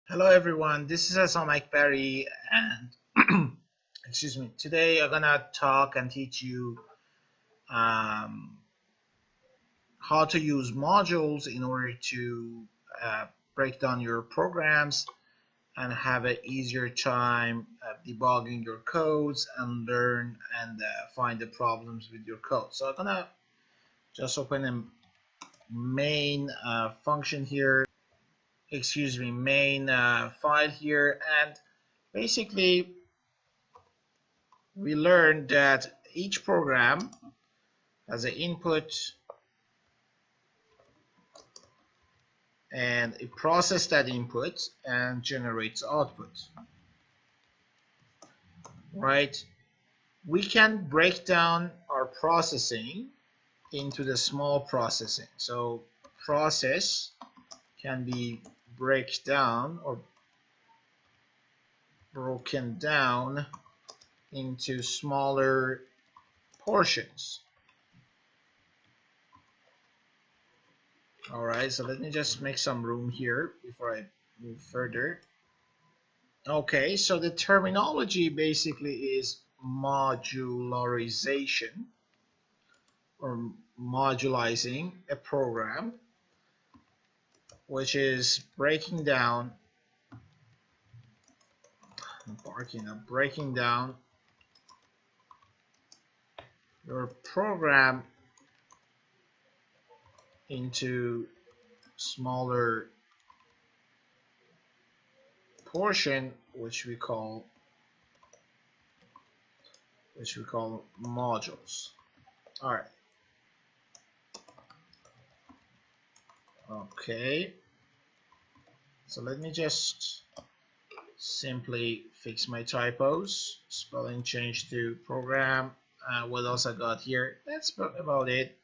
Hello everyone, this is Hassan Akbari and excuse me. Today I'm gonna talk and teach you um, how to use modules in order to uh, break down your programs and have an easier time debugging your codes and learn and find the problems with your code. So I'm gonna just open a main function here, main file here, and basically we learned that each program has an input and it processes that input and generates output, right? We can break down our processing into the small processing. So process can be broken down into smaller portions. All right, so let me just make some room here before I move further. Okay, so the terminology basically is modularization or modularizing a program, which is breaking down your program into smaller portion, which we call modules. All right. Okay. So let me just simply fix my typos. Spelling change to program. What else I got here? That's about it.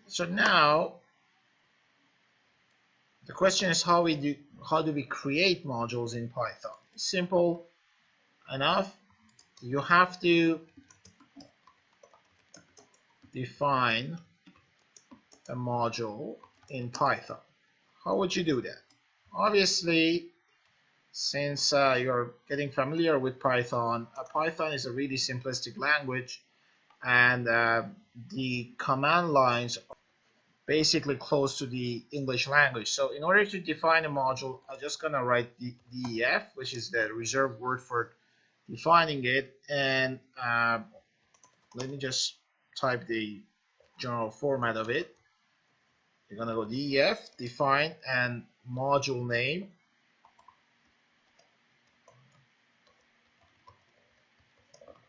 So now the question is how do we create modules in Python? Simple enough. You have to define a module in Python. How would you do that? Obviously, since you're getting familiar with Python, Python is a really simplistic language, and the command lines are basically close to the English language. So in order to define a module, I'm just gonna write the def, which is the reserved word for defining it, and let me just type the general format of it. You're gonna go def, define, and module name,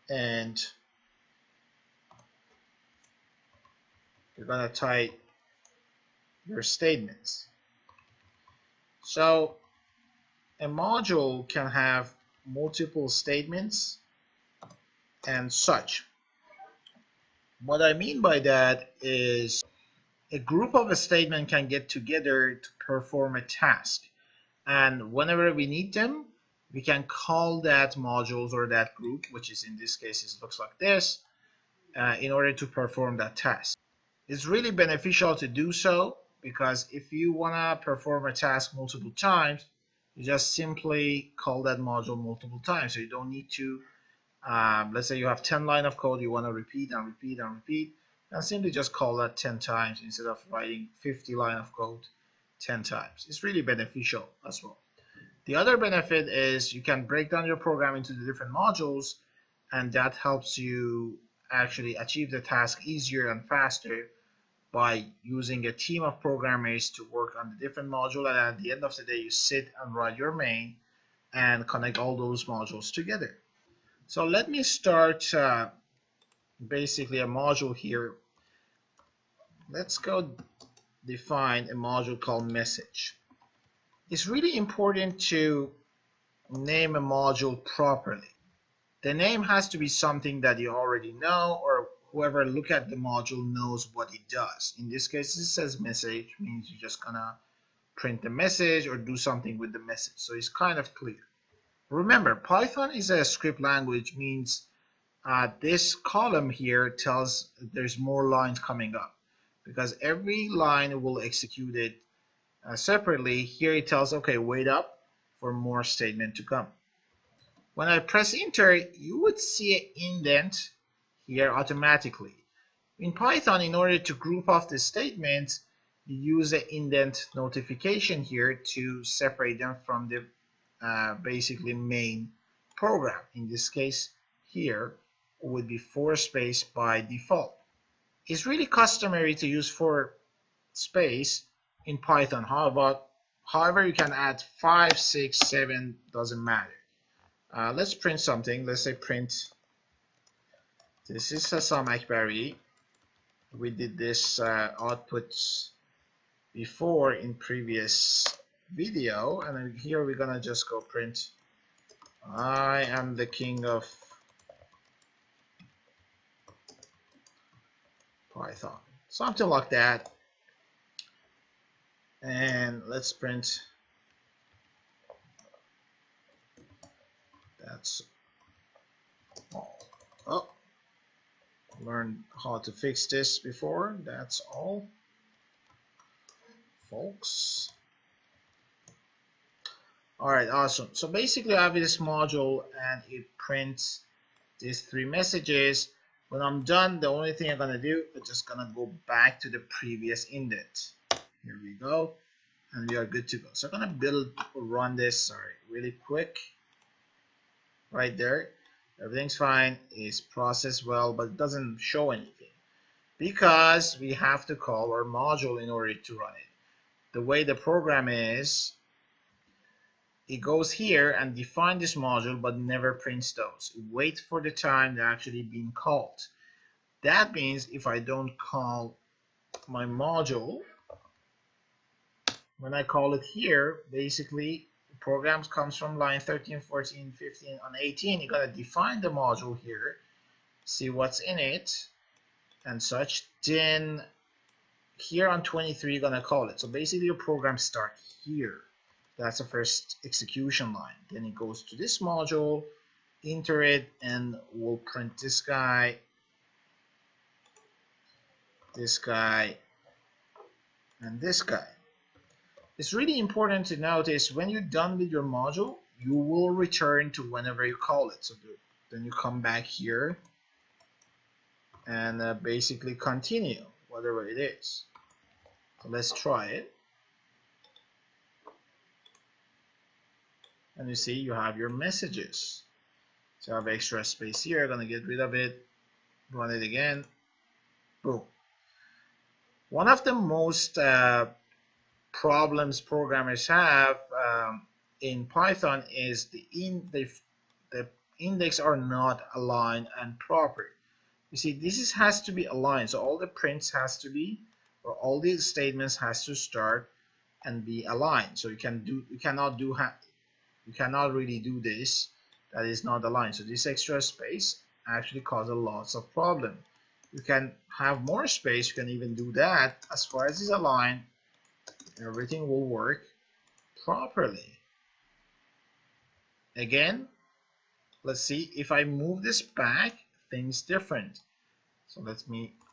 and you're gonna type your statements. So a module can have multiple statements and such. What I mean by that is a group of a statement can get together to perform a task, and whenever we need them, we can call that modules or that group, which is in this case it looks like this, in order to perform that task. It's really beneficial to do so because if you want to perform a task multiple times, you just simply call that module multiple times. So you don't need to, let's say you have 10 lines of code, you want to repeat and repeat and repeat, and simply just call that 10 times instead of writing 50 lines of code 10 times. It's really beneficial as well. The other benefit is you can break down your program into the different modules, and that helps you actually achieve the task easier and faster by using a team of programmers to work on the different module, and at the end of the day you sit and write your main and connect all those modules together. So let me start basically a module here. Let's go define a module called message. It's really important to name a module properly. The name has to be something that you already know, or whoever look at the module knows what it does. In this case, it says message, means you're just gonna print the message or do something with the message. So it's kind of clear. Remember, Python is a script language, means this column here tells there's more lines coming up because every line will execute it separately. Here it tells, okay, wait up for more statement to come. When I press enter, you would see an indent here automatically. In Python, in order to group off the statements, you use an indent notification here to separate them from the basically main program. In this case here would be 4 space by default. It's really customary to use 4 space in Python. However, you can add 5, 6, 7, doesn't matter. Let's print something. Let's say print, this is Hassam Akbari. We did this outputs before in previous video, and then here we're gonna just go print, I am the king of Python, something like that. And let's print, that's all. Oh, learned how to fix this before. That's all, folks. All right, awesome. So basically I have this module and it prints these 3 messages. When I'm done, the only thing I'm gonna do is just gonna go back to the previous indent. Here we go, and we are good to go. So I'm gonna run this, really quick. Right there, everything's fine, it's processed well, but it doesn't show anything because we have to call our module in order to run it. The way the program is, it goes here and define this module but never prints those. It waits for the time they're actually being called. That means if I don't call my module, when I call it here, basically the program comes from line 13, 14, 15, on 18. You gotta define the module here, see what's in it and such. Then here on 23 you're gonna call it. So basically your program starts here. That's the first execution line. Then it goes to this module, enter it, and we'll print this guy, and this guy. It's really important to notice when you're done with your module, you will return to whenever you call it. So then you come back here and basically continue whatever it is. So let's try it. And you see you have your messages. So I have extra space here. I'm gonna get rid of it, run it again, boom. One of the most problems programmers have in Python is the index are not aligned and proper. You see, this has to be aligned, so all the prints has to be, or all these statements has to start and be aligned. So you cannot really do this that is not aligned. So this extra space actually causes lots of problem. You can have more space, you can even do that. As far as it's aligned, everything will work properly. Again, let's see if I move this back, things different. So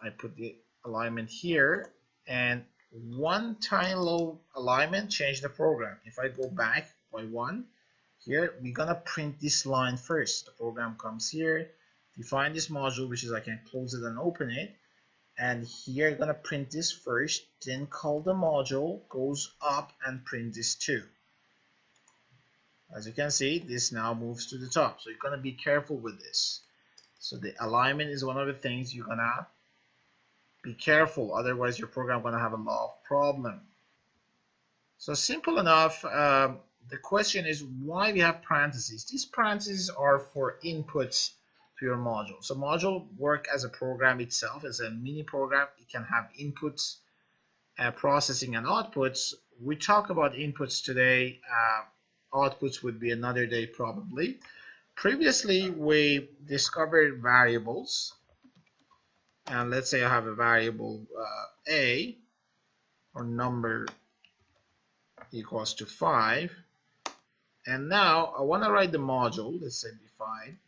I put the alignment here, and one tiny little alignment changed the program. If I go back by 1, here we're gonna print this line first. The program comes here, define this module, which is I can close it and open it, and here I'm gonna print this first, then call the module, goes up and print this too. As you can see, this now moves to the top, so you're gonna be careful with this. So the alignment is one of the things you're gonna be careful, otherwise your program gonna have a lot of problem. So simple enough. The question is why we have parentheses. These parentheses are for inputs to your module. So module work as a program itself, as a mini program. It can have inputs, processing, and outputs. We talk about inputs today. Outputs would be another day probably. Previously we discovered variables, and let's say I have a variable a, or number equals to 5, and now I want to write the module. Let's say define,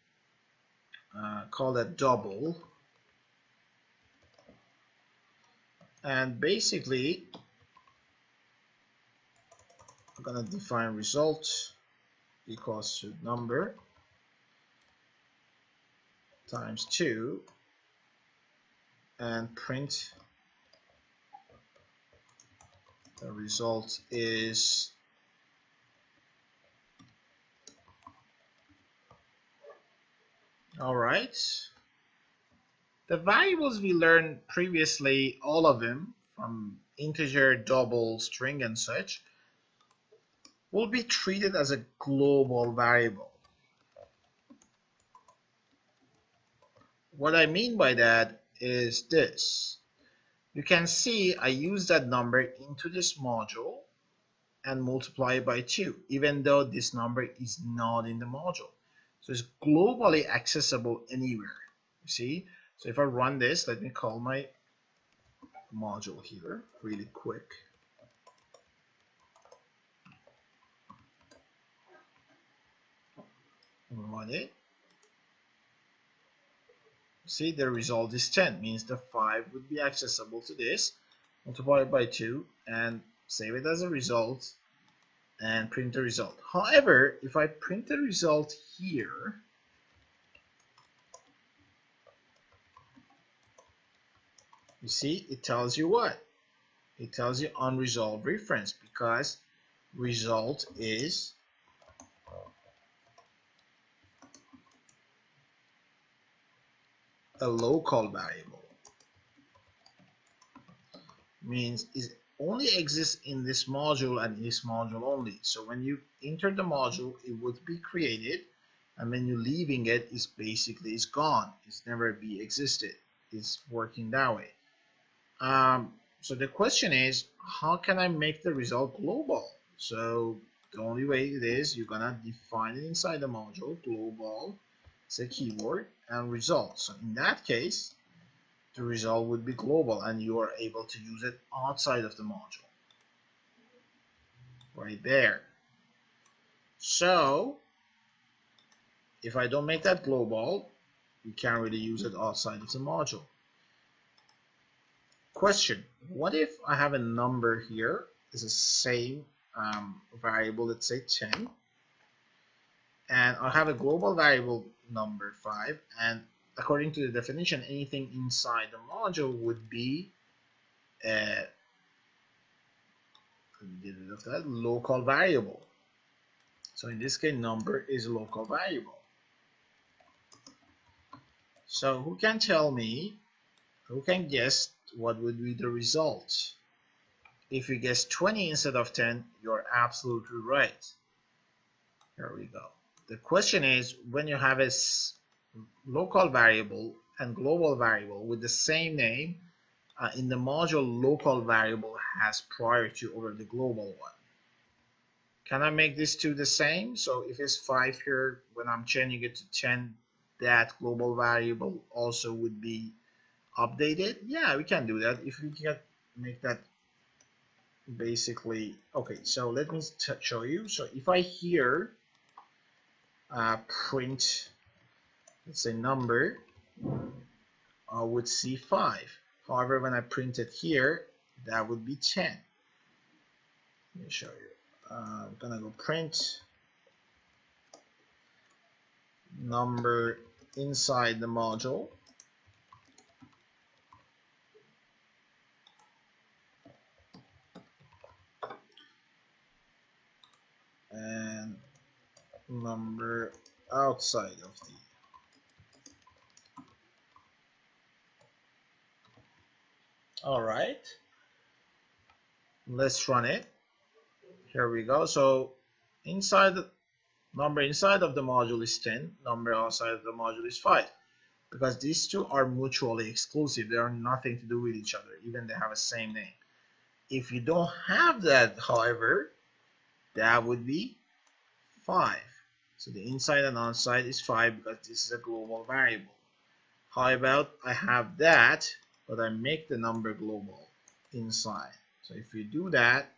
call that double, and basically I'm gonna define result equals to number times 2 and print the result is all right. The variables we learned previously, all of them from integer, double, string and such, will be treated as a global variable. What I mean by that is this. You can see I use that number into this module and multiply it by 2, even though this number is not in the module. So it's globally accessible anywhere. You see? So if I run this, let me call my module here really quick. Run it. See, the result is 10, means the 5 would be accessible to this. Multiply it by 2 and save it as a result and print the result. However, if I print the result here, you see, it tells you what? It tells you unresolved reference because result is a local variable. Means it only exists in this module and this module only. So when you enter the module, it would be created, and when you're leaving it, it's basically it's gone. It's never be existed. It's working that way. So the question is, how can I make the result global? So the only way it is, you're gonna define it inside the module, global, it's a keyword, and result. So in that case, the result would be global and you are able to use it outside of the module. Right there. So if I don't make that global, you can't really use it outside of the module. Question, what if I have a number here, it's the same variable, let's say 10, and I have a global variable number 5, and according to the definition, anything inside the module would be a local variable. So in this case, number is a local variable. So who can tell me, who can guess what would be the result? If you guess 20 instead of 10, you're absolutely right. Here we go. The question is, when you have a local variable and global variable with the same name, in the module, local variable has priority over the global one. Can I make these two the same? So if it's 5 here, when I'm changing it to 10, that global variable also would be updated? Yeah, we can do that. If we can make that basically, okay, so let me show you. So if I here print, let's say number with C5. However, when I print it here, that would be 10. Let me show you. I'm gonna go print number inside the module. And number outside of the. All right, let's run it. Here we go. So inside the number inside of the module is 10, number outside of the module is 5, because these two are mutually exclusive. They are nothing to do with each other, even they have the same name. If you don't have that, however, that would be 5. So the inside and outside is 5 because this is a global variable. How about I have that, but I make the number global inside? So if you do that,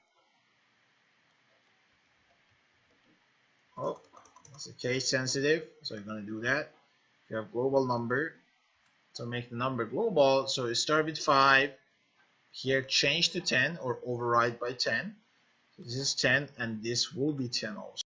oh, it's a case sensitive, so you're going to do that. If you have global number, to make the number global, so you start with 5, here change to 10 or override by 10, So this is 10 and this will be 10 also.